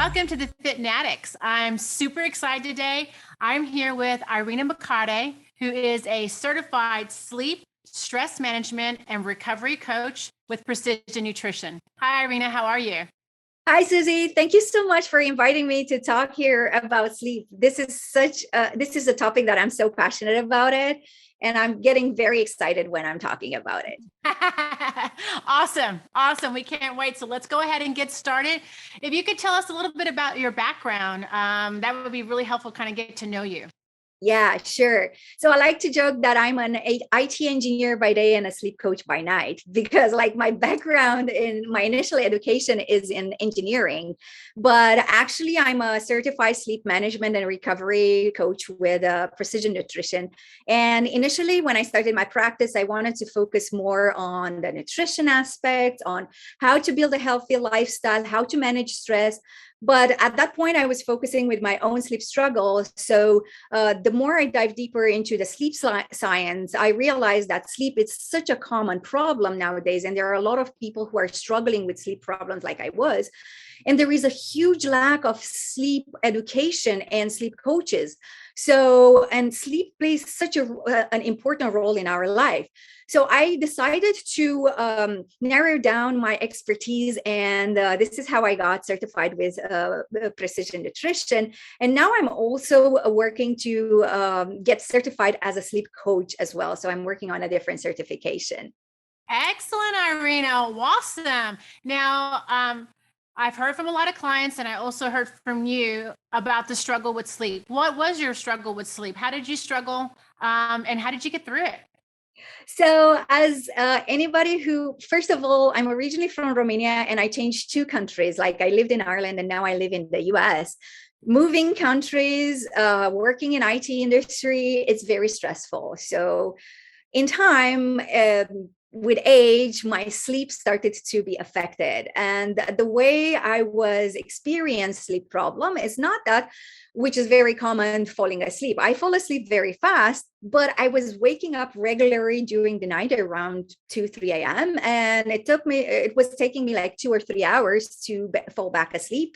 Welcome to the Fitnatics. I'm super excited today. I'm here with Irina Macare, who is a certified sleep, stress management, and recovery coach with Precision Nutrition. Hi, Irina. How are you? Hi, Susie. Thank you so much for inviting me to talk here about sleep. This is a topic that I'm so passionate about it, and I'm getting very excited when I'm talking about it. Awesome. Awesome. We can't wait. So let's go ahead and get started. If you could tell us a little bit about your background, that would be really helpful, kind of get to know you. Yeah, sure. So I like to joke that I'm an IT engineer by day and a sleep coach by night because like my background in my initial education is in engineering, but actually I'm a certified sleep management and recovery coach with Precision Nutrition. And initially when I started my practice, I wanted to focus more on the nutrition aspect, on how to build a healthy lifestyle, how to manage stress. But at that point, I was focusing with my own sleep struggle. So the more I dive deeper into the sleep science, I realized that sleep is such a common problem nowadays. And there are a lot of people who are struggling with sleep problems like I was. And there is a huge lack of sleep education and sleep coaches. So, and sleep plays such an important role in our life. So I decided to narrow down my expertise, and this is how I got certified with Precision Nutrition. And now I'm also working to get certified as a sleep coach as well. So I'm working on a different certification. Excellent, Irina. Awesome. Now, I've heard from a lot of clients, and I also heard from you about the struggle with sleep. What was your struggle with sleep? How did you struggle, and how did you get through it? So, as anybody who, first of all, I'm originally from Romania and I changed two countries. Like I lived in Ireland and now I live in the US. Moving countries, working in IT industry, it's very stressful. So, in time, with age, my sleep started to be affected. And the way I was experiencing sleep problem is not that, which is very common, falling asleep. I fall asleep very fast, but I was waking up regularly during the night around 2, 3 a.m. And it was taking me like 2 or 3 hours to fall back asleep.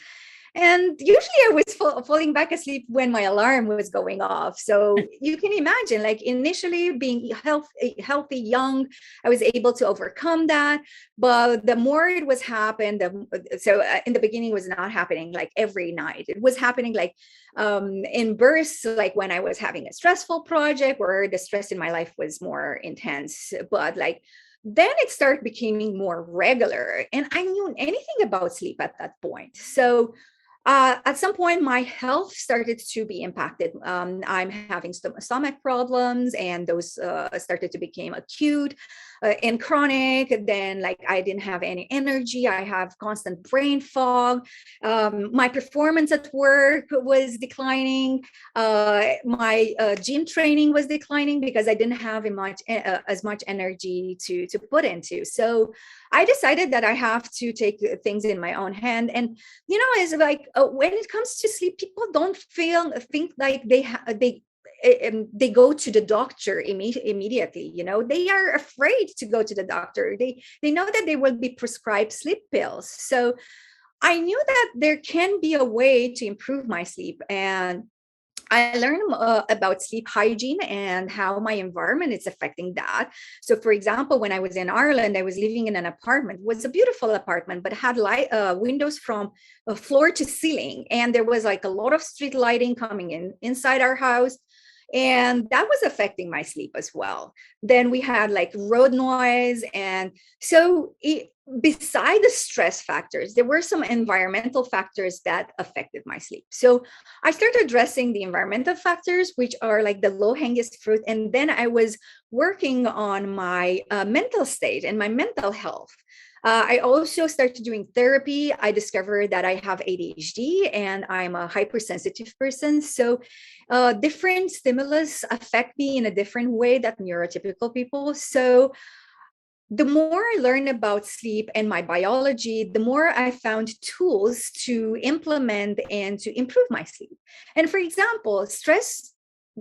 And usually I was falling back asleep when my alarm was going off. So you can imagine, like initially being healthy, young, I was able to overcome that. But the more it was happened, in the beginning it was not happening like every night. It was happening like in bursts, like when I was having a stressful project where the stress in my life was more intense. But like then it started becoming more regular and I knew anything about sleep at that point. So at some point, my health started to be impacted. I'm having stomach problems, and those started to become acute and chronic. Then, like, I didn't have any energy. I have constant brain fog. My performance at work was declining. My gym training was declining because I didn't have as much energy to put into. So I decided that I have to take things in my own hand. And it's like when it comes to sleep, people don't think like they go to the doctor immediately. They are afraid to go to the doctor. They know that they will be prescribed sleep pills. So I knew that there can be a way to improve my sleep, and I learned about sleep hygiene and how my environment is affecting that. So, for example, when I was in Ireland, I was living in an apartment. It was a beautiful apartment, but had windows from floor to ceiling, and there was like a lot of street lighting coming inside our house, and that was affecting my sleep as well. Then we had like road noise, and so beside the stress factors, there were some environmental factors that affected my sleep. So I started addressing the environmental factors, which are like the low hanging fruit. And then I was working on my mental state and my mental health. I also started doing therapy. I discovered that I have ADHD and I'm a hypersensitive person. So different stimulus affect me in a different way than neurotypical people. So the more I learned about sleep and my biology, the more I found tools to implement and to improve my sleep. And for example, stress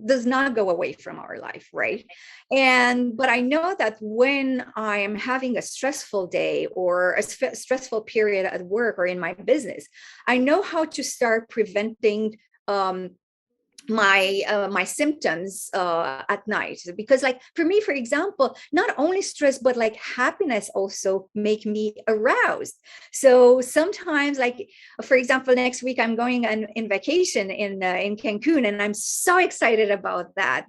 does not go away from our life, right? But I know that when I am having a stressful day or a stressful period at work or in my business, I know how to start preventing my symptoms at night. Because like for me, for example, not only stress but like happiness also make me aroused. So sometimes, like for example, next week I'm going in vacation in Cancun, and I'm so excited about that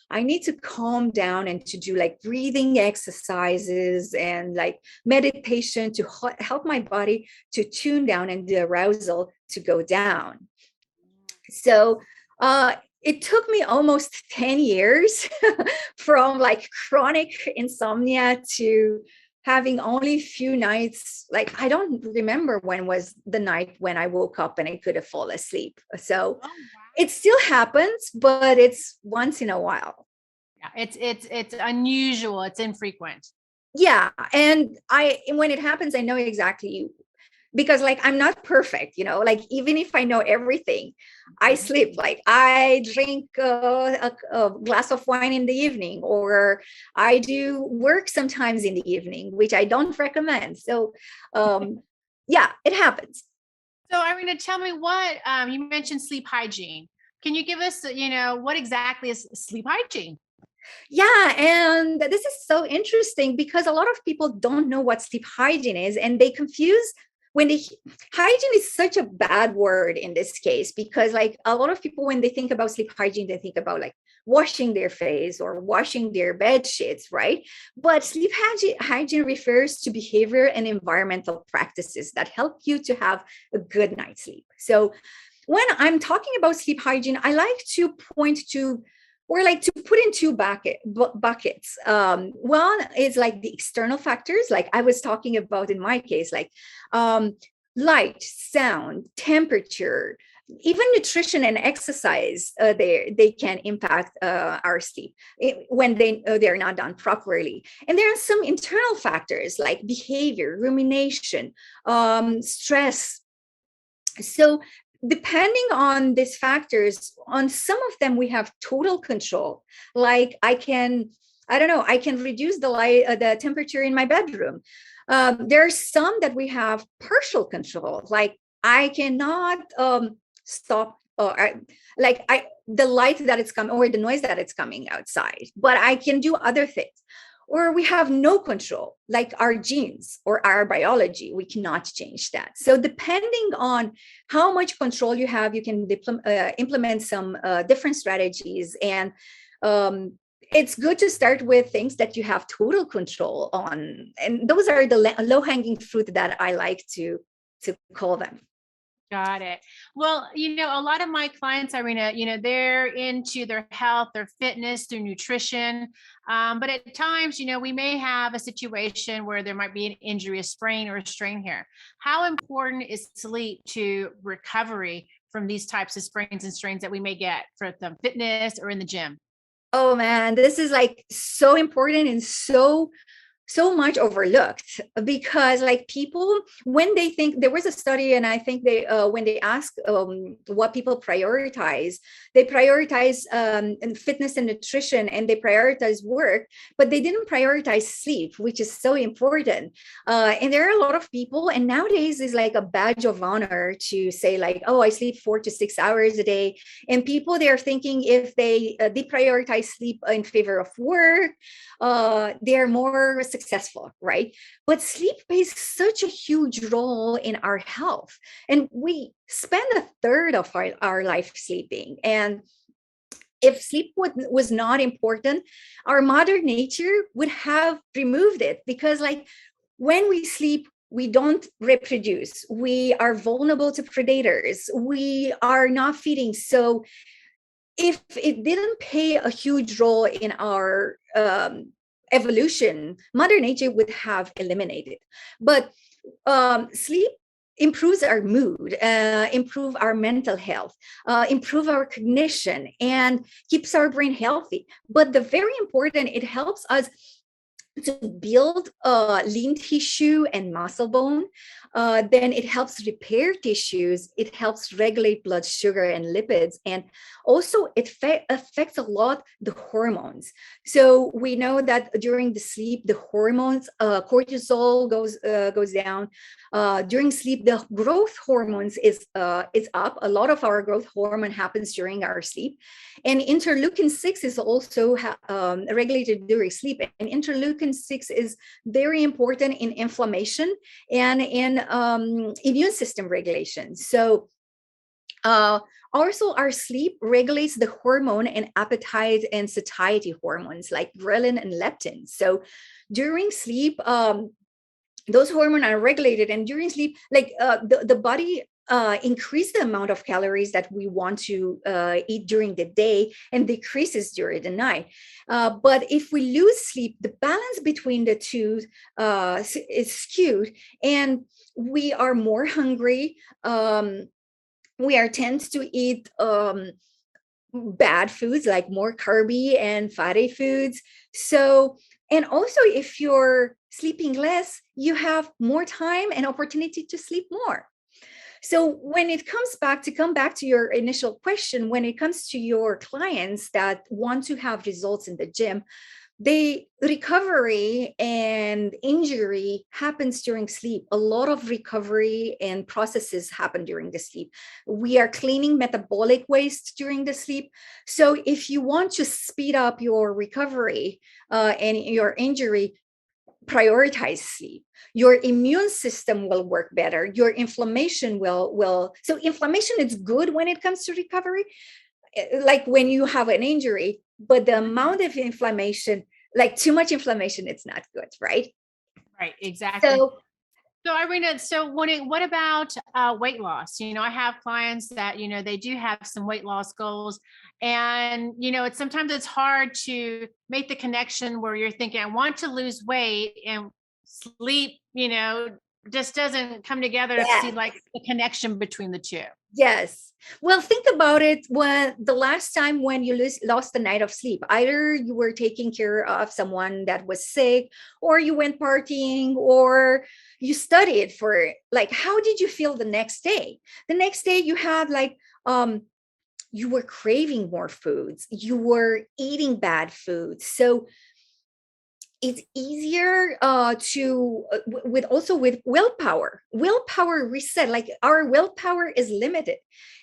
I need to calm down and to do like breathing exercises and like meditation to help my body to tune down and the arousal to go down. So it took me almost 10 years from like chronic insomnia to having only few nights. Like, I don't remember when was the night when I woke up and I could have fallen asleep. So Oh, wow. it still happens, but it's once in a while. Yeah, it's unusual. It's infrequent. Yeah. And when it happens, I know exactly, because like I'm not perfect, like even if I know everything, I sleep. Like I drink a glass of wine in the evening, or I do work sometimes in the evening, which I don't recommend. So yeah, it happens. So Irina, tell me what you mentioned sleep hygiene. Can you give us, what exactly is sleep hygiene? Yeah, and this is so interesting because a lot of people don't know what sleep hygiene is, and they confuse when they hygiene is such a bad word in this case, because like a lot of people, when they think about sleep hygiene, they think about like washing their face or washing their bed sheets, right? But hygiene refers to behavior and environmental practices that help you to have a good night's sleep. So when I'm talking about sleep hygiene, I like to point to, or like to put in two buckets. One is like the external factors, like I was talking about in my case, like light, sound, temperature, even nutrition and exercise. They can impact our sleep when they're not done properly. And there are some internal factors like behavior, rumination, stress. So depending on these factors, on some of them we have total control. Like I don't know, I can reduce the temperature in my bedroom. There are some that we have partial control. Like I cannot stop, the light that it's coming or the noise that it's coming outside, but I can do other things. Or we have no control, like our genes or our biology, we cannot change that. So depending on how much control you have, you can implement some different strategies. And it's good to start with things that you have total control on, and those are the low-hanging fruit that I like to call them. Got it. Well, a lot of my clients, Irina, they're into their health, their fitness, their nutrition. But at times, we may have a situation where there might be an injury, a sprain or a strain here. How important is sleep to recovery from these types of sprains and strains that we may get for the fitness or in the gym? Oh man, this is like so important and so much overlooked, because like people, when they think, there was a study and I think they when they ask what people prioritize, they prioritize fitness and nutrition, and they prioritize work, but they didn't prioritize sleep, which is so important. And there are a lot of people, and nowadays is like a badge of honor to say like, oh, I sleep 4 to 6 hours a day. And people, they are thinking if they deprioritize sleep in favor of work, they're more successful, right? But sleep plays such a huge role in our health, and we spend a third of our life sleeping. And if sleep was not important, our modern nature would have removed it, because like when we sleep, we don't reproduce, we are vulnerable to predators, we are not feeding. So if it didn't play a huge role in our evolution, Mother Nature would have eliminated. But sleep improves our mood, improve our mental health, improve our cognition, and keeps our brain healthy. But the very important, it helps us to build lean tissue and muscle bone. Then it helps repair tissues. It helps regulate blood sugar and lipids. And also it affects a lot the hormones. So we know that during the sleep, the hormones, cortisol goes down. During sleep, the growth hormones is up. A lot of our growth hormone happens during our sleep. And interleukin 6 is also regulated during sleep. And interleukin 6 is very important in inflammation and in immune system regulation. So also our sleep regulates the hormone and appetite and satiety hormones like ghrelin and leptin. So during sleep, those hormones are regulated, and during sleep, like the body increase the amount of calories that we want to eat during the day and decreases during the night. But if we lose sleep, the balance between the two is skewed, and we are more hungry. We are tend to eat bad foods, like more carby and fatty foods. So, and also if you're sleeping less, you have more time and opportunity to sleep more. So when it comes back to come back to your initial question, when it comes to your clients that want to have results in the gym, the recovery and injury happens during sleep. A lot of recovery and processes happen during the sleep. We are cleaning metabolic waste during the sleep. So if you want to speed up your recovery and your injury, prioritize sleep. Your immune system will work better. Your inflammation will. So inflammation is good when it comes to recovery, like when you have an injury, but the amount of inflammation, like too much inflammation, it's not good, right? Right, exactly. So So Irina, so what about weight loss? I have clients that, they do have some weight loss goals, and, it's sometimes it's hard to make the connection where you're thinking, I want to lose weight, and sleep, just doesn't come together to see yeah, like the connection between the two. yes. Well, think about it. When the last time when you lost the night of sleep, either you were taking care of someone that was sick, or you went partying, or you studied for, like, how did you feel the next day? The next day you had like you were craving more foods, you were eating bad foods. So it's easier with also with willpower reset. Like our willpower is limited,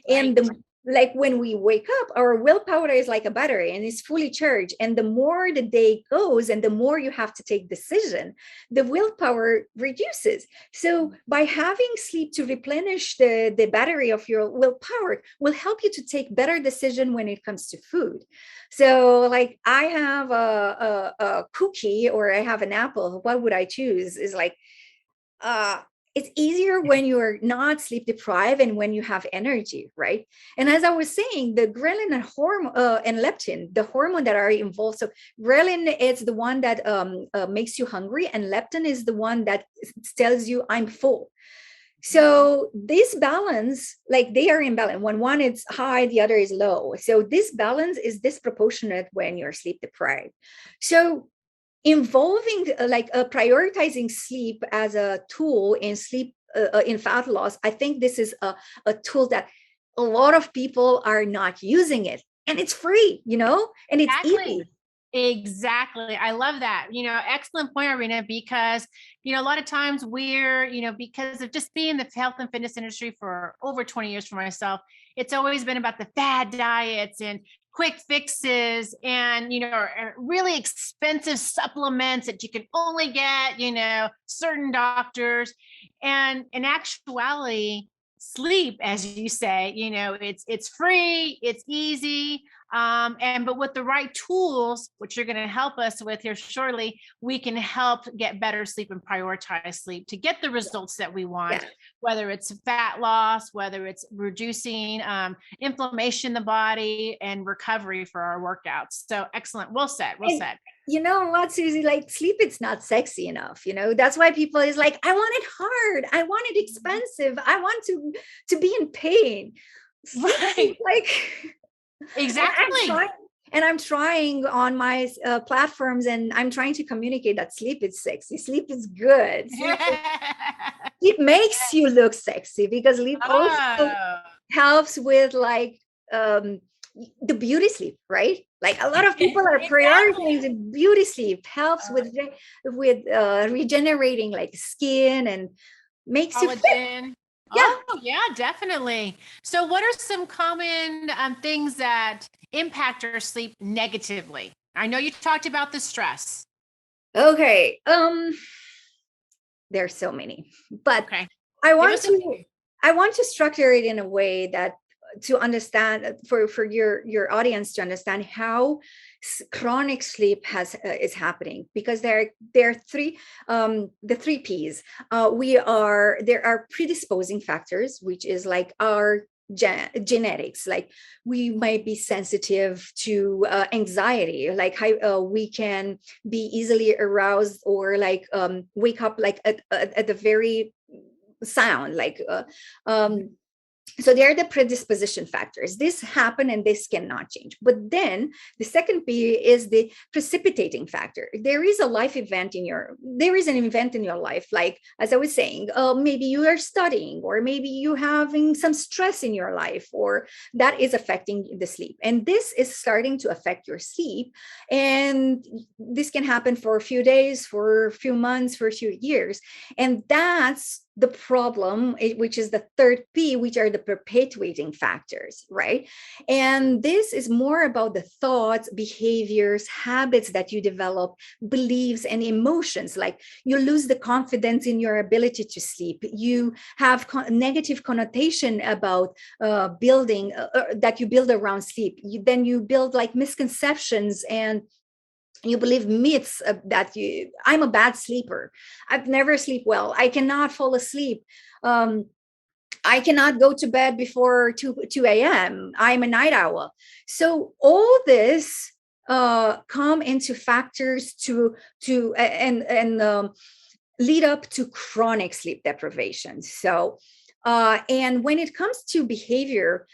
and Right. like when we wake up, our willpower is like a battery and it's fully charged, and the more the day goes and the more you have to take decision, the willpower reduces. So by having sleep to replenish the battery of your willpower will help you to take better decision when it comes to food. So like I have a cookie or I have an apple, what would I choose? Is like uh it's easier when you're not sleep deprived and when you have energy, right? And as I was saying, the ghrelin and hormone and leptin, the hormone that are involved. So ghrelin is the one that makes you hungry, and leptin is the one that tells you I'm full. So this balance, like they are in balance. When one is high, the other is low. So this balance is disproportionate when you're sleep deprived. So involving prioritizing sleep as a tool in sleep in fat loss, I think this is a tool that a lot of people are not using it, and it's free, and it's Exactly. easy. Exactly. I love that. Excellent point, Irina, because, a lot of times we're, because of just being in the health and fitness industry for over 20 years for myself, it's always been about the fad diets and quick fixes and, really expensive supplements that you can only get, certain doctors. And in actuality, sleep, as you say, it's free, it's easy, but with the right tools, which you're going to help us with here shortly, we can help get better sleep and prioritize sleep to get the results that we want, Yeah. whether it's fat loss, whether it's reducing inflammation in the body, and recovery for our workouts. So excellent. Well said. Well And said. you know what, Susie, like sleep, it's not sexy enough. That's why people is like, I want it hard, I want it expensive, I want to be in pain. Sleep is Right. like, and I'm Exactly. trying And I'm trying on my platforms, and I'm trying to communicate that sleep is sexy, sleep is good, sleep makes you look sexy, because sleep also Oh, helps with like the beauty sleep, right? Like a lot of people are exactly. prioritizing beauty sleep, helps with regenerating like skin and makes you fit. Collagen. Yeah. Oh, yeah, definitely. So, what are some common things that impact our sleep negatively? I know you talked about the stress. Okay. There's so many, but Okay. I Give want us a to few. I want to structure it in a way that to understand for your audience to understand how chronic sleep is happening, because there are three the three P's. There are predisposing factors, which is like our genetics, like we might be sensitive to anxiety, like how we can be easily aroused, or like wake up like at the very sound, like so they're the predisposition factors. This happen and this cannot change. But then the second P is the precipitating factor. There is an event in your life, like as I was saying, maybe you are studying, or maybe you having some stress in your life, or that is affecting the sleep, and this is starting to affect your sleep. And this can happen for a few days, for a few months, for a few years. And that's the problem, which is the third P, which are the perpetuating factors, right? And this is more about the thoughts, behaviors, habits that you develop, beliefs, and emotions. Like you lose the confidence in your ability to sleep. You have negative connotation about building that you build around sleep. Then you build like misconceptions, and you believe myths that I'm a bad sleeper, I've never sleep well, I cannot fall asleep, I cannot go to bed before 2 a.m, I'm a night owl. So all this come into factors to and lead up to chronic sleep deprivation. So and when it comes to behavior,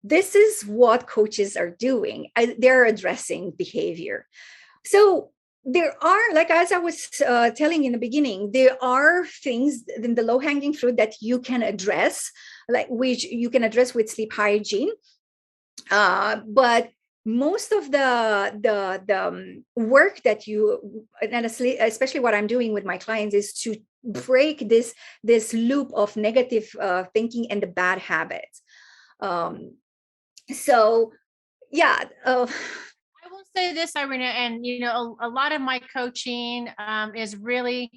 this is what coaches are doing. They're addressing behavior. So there are, like as I was telling in the beginning, there are things in the low-hanging fruit that you can address, like which you can address with sleep hygiene. But most of the work that you, and especially what I'm doing with my clients, is to break this loop of negative thinking and the bad habits. So yeah. I will say this, Irina, and a lot of my coaching is really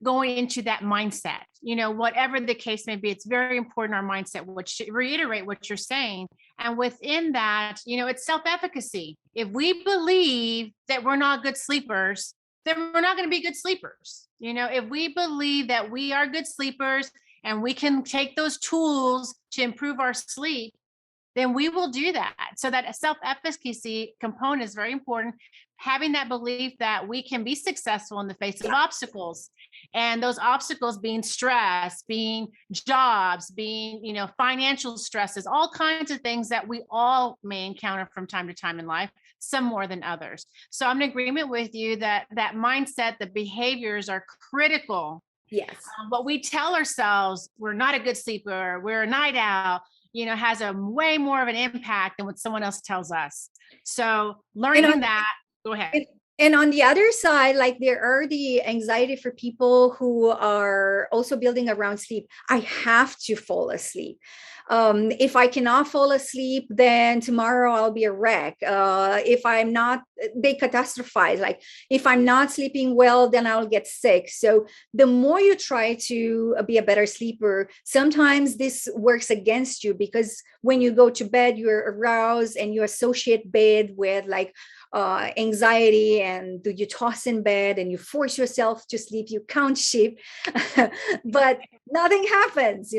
going into that mindset. Whatever the case may be, it's very important our mindset, which to reiterate what you're saying. And within that, it's self-efficacy. If we believe that we're not good sleepers, then we're not going to be good sleepers. If we believe that we are good sleepers and we can take those tools to improve our sleep, then we will do that. So that self-efficacy component is very important. Having that belief that we can be successful in the face of obstacles, and those obstacles being stress, being jobs, being, financial stresses, all kinds of things that we all may encounter from time to time in life, some more than others. So I'm in agreement with you that that mindset, the behaviors are critical. Yes. What we tell ourselves, we're not a good sleeper, we're a night owl, has a way more of an impact than what someone else tells us. So learning that, go ahead. And on the other side, like there are the anxiety for people who are also building around sleep. I have to fall asleep. If I cannot fall asleep, then tomorrow I'll be a wreck. If I'm not, they catastrophize. Like if I'm not sleeping well, then I'll get sick. So the more you try to be a better sleeper, sometimes this works against you, because when you go to bed, you're aroused and you associate bed with like anxiety, and do you toss in bed and you force yourself to sleep, you count sheep, but nothing happens.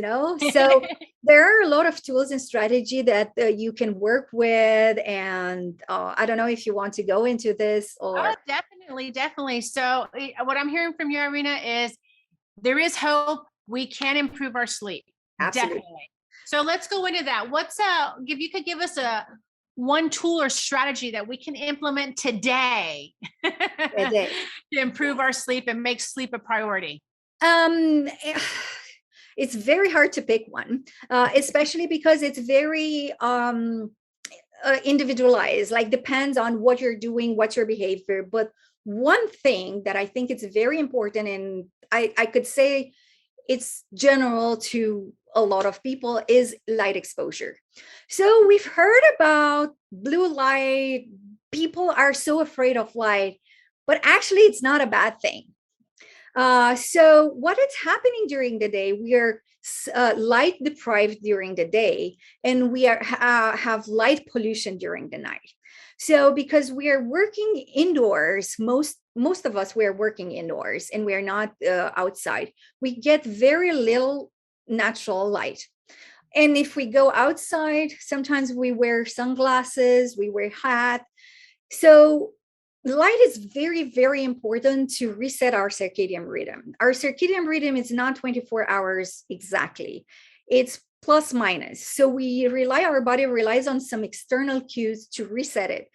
So there are a lot of tools and strategy that you can work with, and I don't know if you want to go into this or. Oh, definitely. So what I'm hearing from you, Irina, is there is hope. We can improve our sleep. Absolutely. Definitely. So let's go into that. If you could give us one tool or strategy that we can implement today to improve our sleep and make sleep a priority? Um, it's very hard to pick one, especially because it's very individualized, like depends on what you're doing, what's your behavior. But one thing that I think it's very important, and I could say it's general to a lot of people, is light exposure. So we've heard about blue light. People are so afraid of light, but actually it's not a bad thing. So what is happening during the day? We are light deprived during the day, and we are have light pollution during the night. So because we are working indoors, most of us, we are working indoors and we are not outside. We get very little natural light. And if we go outside, sometimes we wear sunglasses, we wear hat. So light is very, very important to reset our circadian rhythm. Our circadian rhythm is not 24 hours exactly. It's plus minus. So our body relies on some external cues to reset it.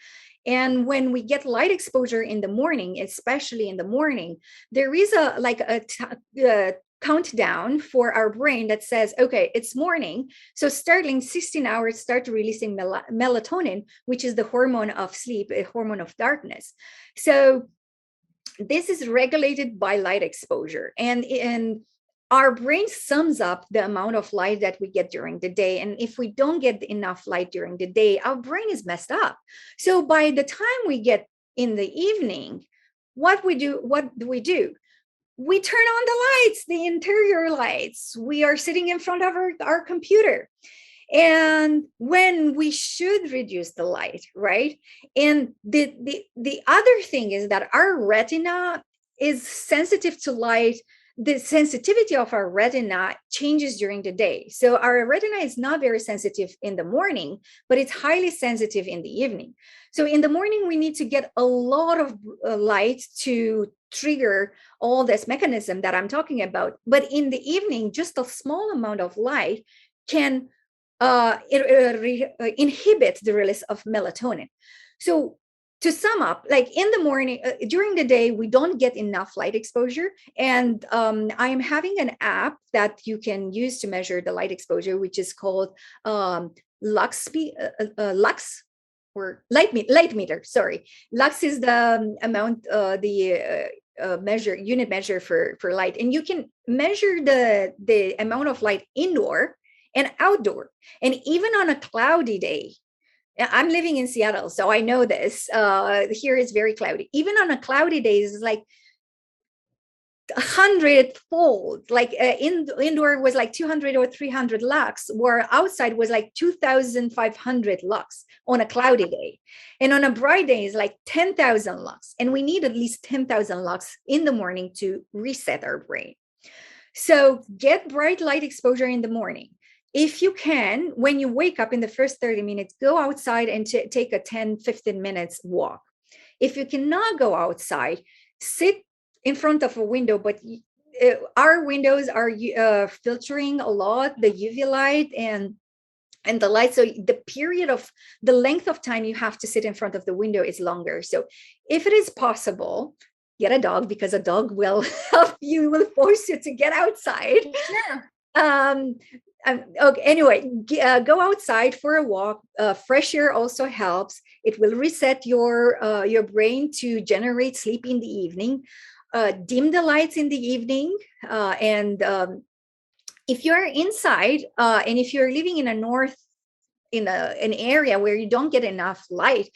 And when we get light exposure in the morning, especially in the morning, there is a countdown for our brain that says, okay, it's morning. So starting 16 hours, start releasing melatonin, which is the hormone of sleep, a hormone of darkness. So this is regulated by light exposure. And our brain sums up the amount of light that we get during the day. And if we don't get enough light during the day, our brain is messed up. So by the time we get in the evening, what do we do? We turn on the lights, the interior lights. We are sitting in front of our computer. And when we should reduce the light, right? And the other thing is that our retina is sensitive to light. The sensitivity of our retina changes during the day. So our retina is not very sensitive in the morning, but it's highly sensitive in the evening. So in the morning, we need to get a lot of light to trigger all this mechanism that I'm talking about. But in the evening, just a small amount of light can inhibit the release of melatonin. So to sum up, like in the morning, during the day, we don't get enough light exposure. And I am having an app that you can use to measure the light exposure, which is called Lux, Lux or light meter. Sorry, Lux is the amount, unit measure for light, and you can measure the amount of light indoor and outdoor. And even on a cloudy day, I'm living in Seattle, so I know this. Here is very cloudy. Even on a cloudy day, it's like 100-fold. Like indoor was like 200 or 300 lux, where outside was like 2,500 lux on a cloudy day. And on a bright day, is like 10,000 lux. And we need at least 10,000 lux in the morning to reset our brain. So get bright light exposure in the morning. If you can, when you wake up in the first 30 minutes, go outside and take a 10-15 minutes walk. If you cannot go outside, sit in front of a window, but our windows are filtering a lot the UV light and the light. So the length of time you have to sit in front of the window is longer. So if it is possible, get a dog, because a dog will help you, will force you to get outside. Sure. Okay, anyway, go outside for a walk. Fresh air also helps. It will reset your brain to generate sleep in the evening. Dim the lights in the evening. And if you're inside, and if you're living in an area where you don't get enough light,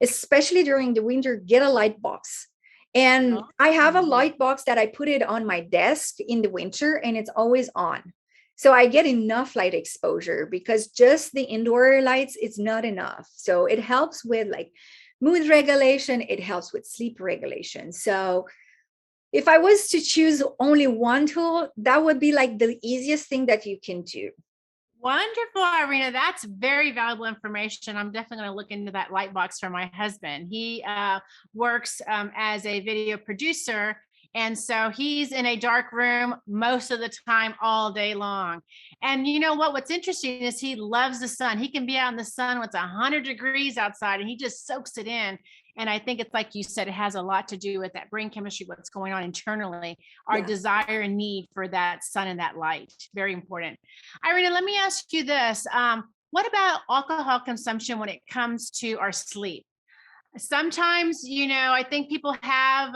especially during the winter, get a light box. And I have a light box that I put it on my desk in the winter, and it's always on. So I get enough light exposure, because just the indoor lights is not enough. So it helps with like mood regulation. It helps with sleep regulation. So if I was to choose only one tool, that would be like the easiest thing that you can do. Wonderful, Irina. That's very valuable information. I'm definitely going to look into that light box for my husband. He works as a video producer, And so he's in a dark room most of the time, all day long. And you know what? What's interesting is he loves the sun. He can be out in the sun when it's 100 degrees outside and he just soaks it in. And I think it's like you said, it has a lot to do with that brain chemistry, what's going on internally, our desire and need for that sun and that light. Very important. Irina, let me ask you this. What about alcohol consumption when it comes to our sleep? Sometimes, I think people have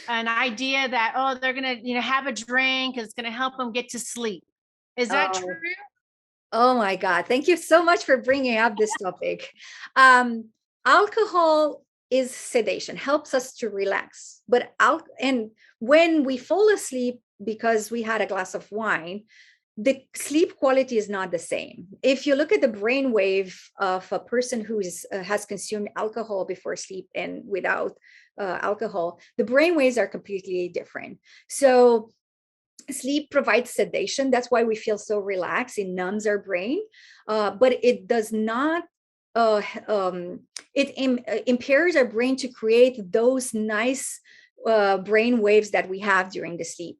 an idea that, oh, they're going to, have a drink. It's going to help them get to sleep. Is that true? Oh my God. Thank you so much for bringing up this topic. Alcohol is sedation, helps us to relax. And when we fall asleep because we had a glass of wine, the sleep quality is not the same. If you look at the brain wave of a person who has consumed alcohol before sleep and without alcohol, the brain waves are completely different. So sleep provides sedation. That's why we feel so relaxed. It numbs our brain, but it does not. Impairs our brain to create those nice brain waves that we have during the sleep.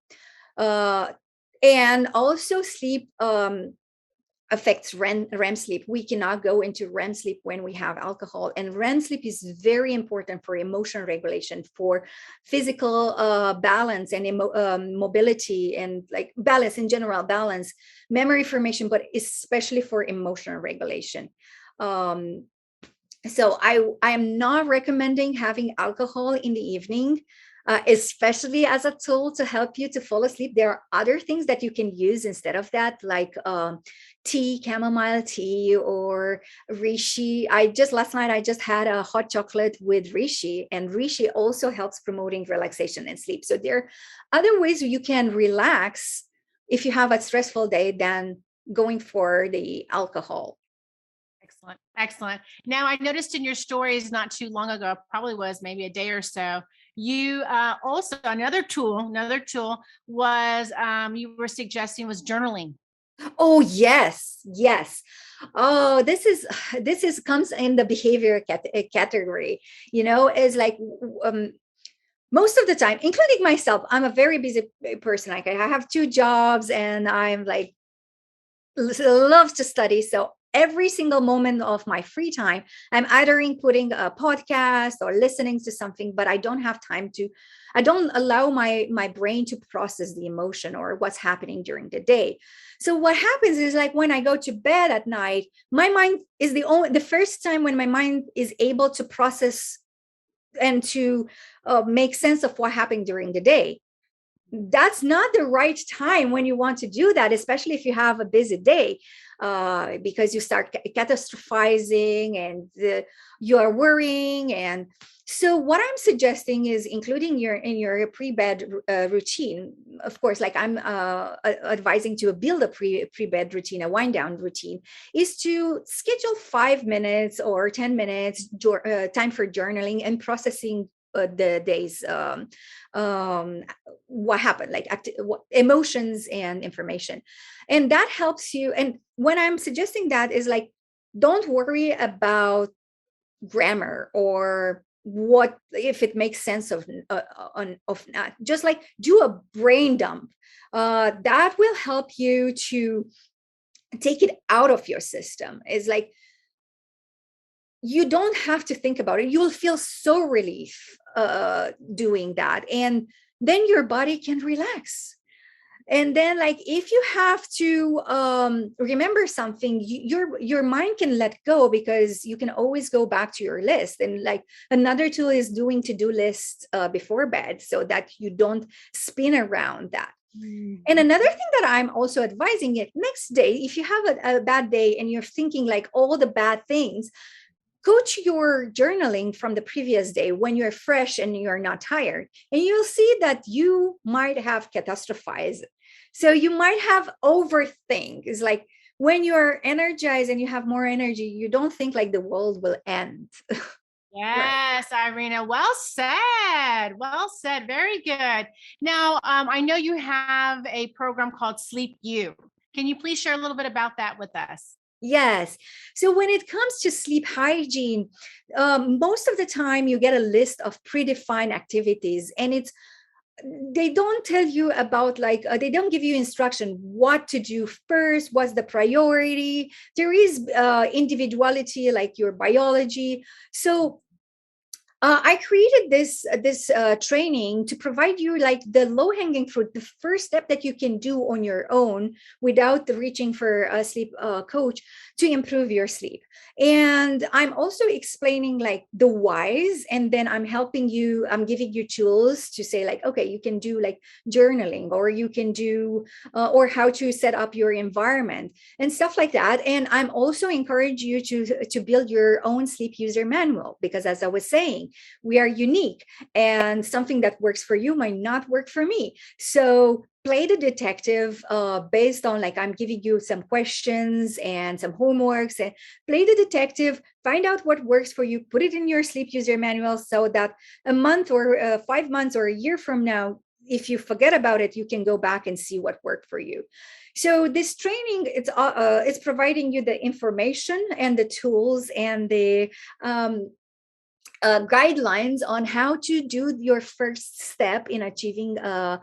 And also sleep affects REM sleep. We cannot go into REM sleep when we have alcohol. And REM sleep is very important for emotion regulation, for physical balance and mobility, and like balance in general, balance, memory formation, but especially for emotional regulation. So I am not recommending having alcohol in the evening, especially as a tool to help you to fall asleep. There are other things that you can use instead of that, like tea, chamomile tea, or reishi. Last night I just had a hot chocolate with reishi, and reishi also helps promoting relaxation and sleep. So there are other ways you can relax if you have a stressful day than going for the alcohol. Excellent. Excellent. Now, I noticed in your stories not too long ago, probably was maybe a day or so, you also, another tool was you were suggesting was journaling. Oh, yes. Oh, this is comes in the behavior category, is like, most of the time, including myself, I'm a very busy person. Like, I have 2 jobs and I'm like, loves to study. So every single moment of my free time, I'm either putting a podcast or listening to something, but I don't have time I don't allow my brain to process the emotion or what's happening during the day. So what happens is, like, when I go to bed at night, my mind is the first time when my mind is able to process and to make sense of what happened during the day. That's not the right time when you want to do that, especially if you have a busy day, because you start catastrophizing and you are worrying. And so what I'm suggesting is including in your pre-bed routine. Of course, like, I'm advising to build a pre-bed routine, a wind down routine, is to schedule 5 minutes or 10 minutes time for journaling and processing the day's what happened, like emotions and information. And that helps you. And when I'm suggesting that is, like, don't worry about grammar or what, if it makes sense of not, just like do a brain dump. That will help you to take it out of your system. Is like, you don't have to think about it. You'll feel so relief doing that, and then your body can relax. And then, like, if you have to remember something, your mind can let go, because you can always go back to your list. And, like, another tool is doing to-do lists before bed, so that you don't spin around that. And another thing that I'm also advising, it next day, if you have a bad day and you're thinking like all the bad things, go to your journaling from the previous day when you're fresh and you're not tired, and you'll see that you might have catastrophized. So you might have overthink. It's like, when you're energized and you have more energy, you don't think like the world will end. Yes, Irina. Well said. Well said. Very good. Now, I know you have a program called Sleep You. Can you please share a little bit about that with us? Yes. So when it comes to sleep hygiene, most of the time you get a list of predefined activities, and it's they don't tell you about like they don't give you instruction what to do first, what's the priority. There is individuality, like your biology. So I created this training to provide you like the low hanging fruit, the first step that you can do on your own without reaching for a sleep coach to improve your sleep. And I'm also explaining like the whys, and then I'm helping you. I'm giving you tools to say like, okay, you can do like journaling, or you can do or how to set up your environment and stuff like that. And I'm also encourage you to build your own sleep user manual, because as I was saying, we are unique, and something that works for you might not work for me. So play the detective based on like I'm giving you some questions and some homeworks, and play the detective, find out what works for you, put it in your sleep user manual, so that a month or 5 months or a year from now, if you forget about it, you can go back and see what worked for you. So this training, it's providing you the information and the tools and the guidelines on how to do your first step in achieving a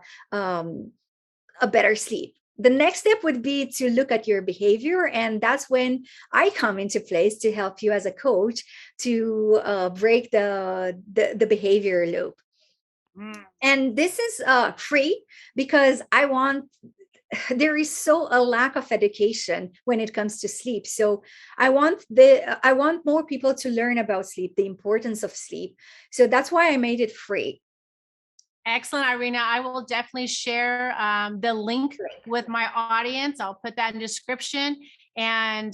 better sleep. The next step would be to look at your behavior, and that's when I come into place to help you as a coach to break the behavior loop. And this is free, because I want there is so a lack of education when it comes to sleep. So I want more people to learn about sleep, the importance of sleep. So that's why I made it free. Excellent, Irina. I will definitely share the link with my audience. I'll put that in description. And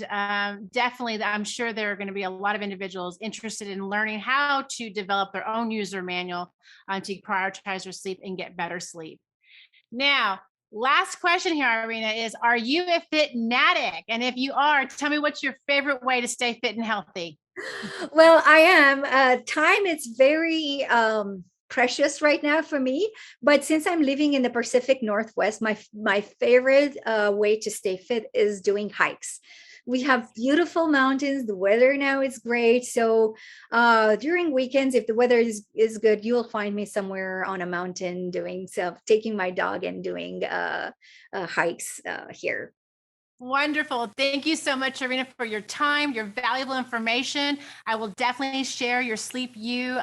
definitely, I'm sure there are going to be a lot of individuals interested in learning how to develop their own user manual to prioritize their sleep and get better sleep. Now, last question here, Irina, is, are you a fitnatic? And if you are, tell me what's your favorite way to stay fit and healthy? Well, I am. Time is very precious right now for me. But since I'm living in the Pacific Northwest, my favorite way to stay fit is doing hikes. We have beautiful mountains. The weather now is great. So during weekends, if the weather is good, you'll find me somewhere on a mountain doing so, taking my dog and doing hikes here. Wonderful. Thank you so much, Irina, for your time, your valuable information. I will definitely share your Sleep U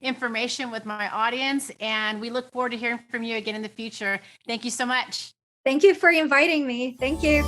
information with my audience, and we look forward to hearing from you again in the future. Thank you so much. Thank you for inviting me. Thank you.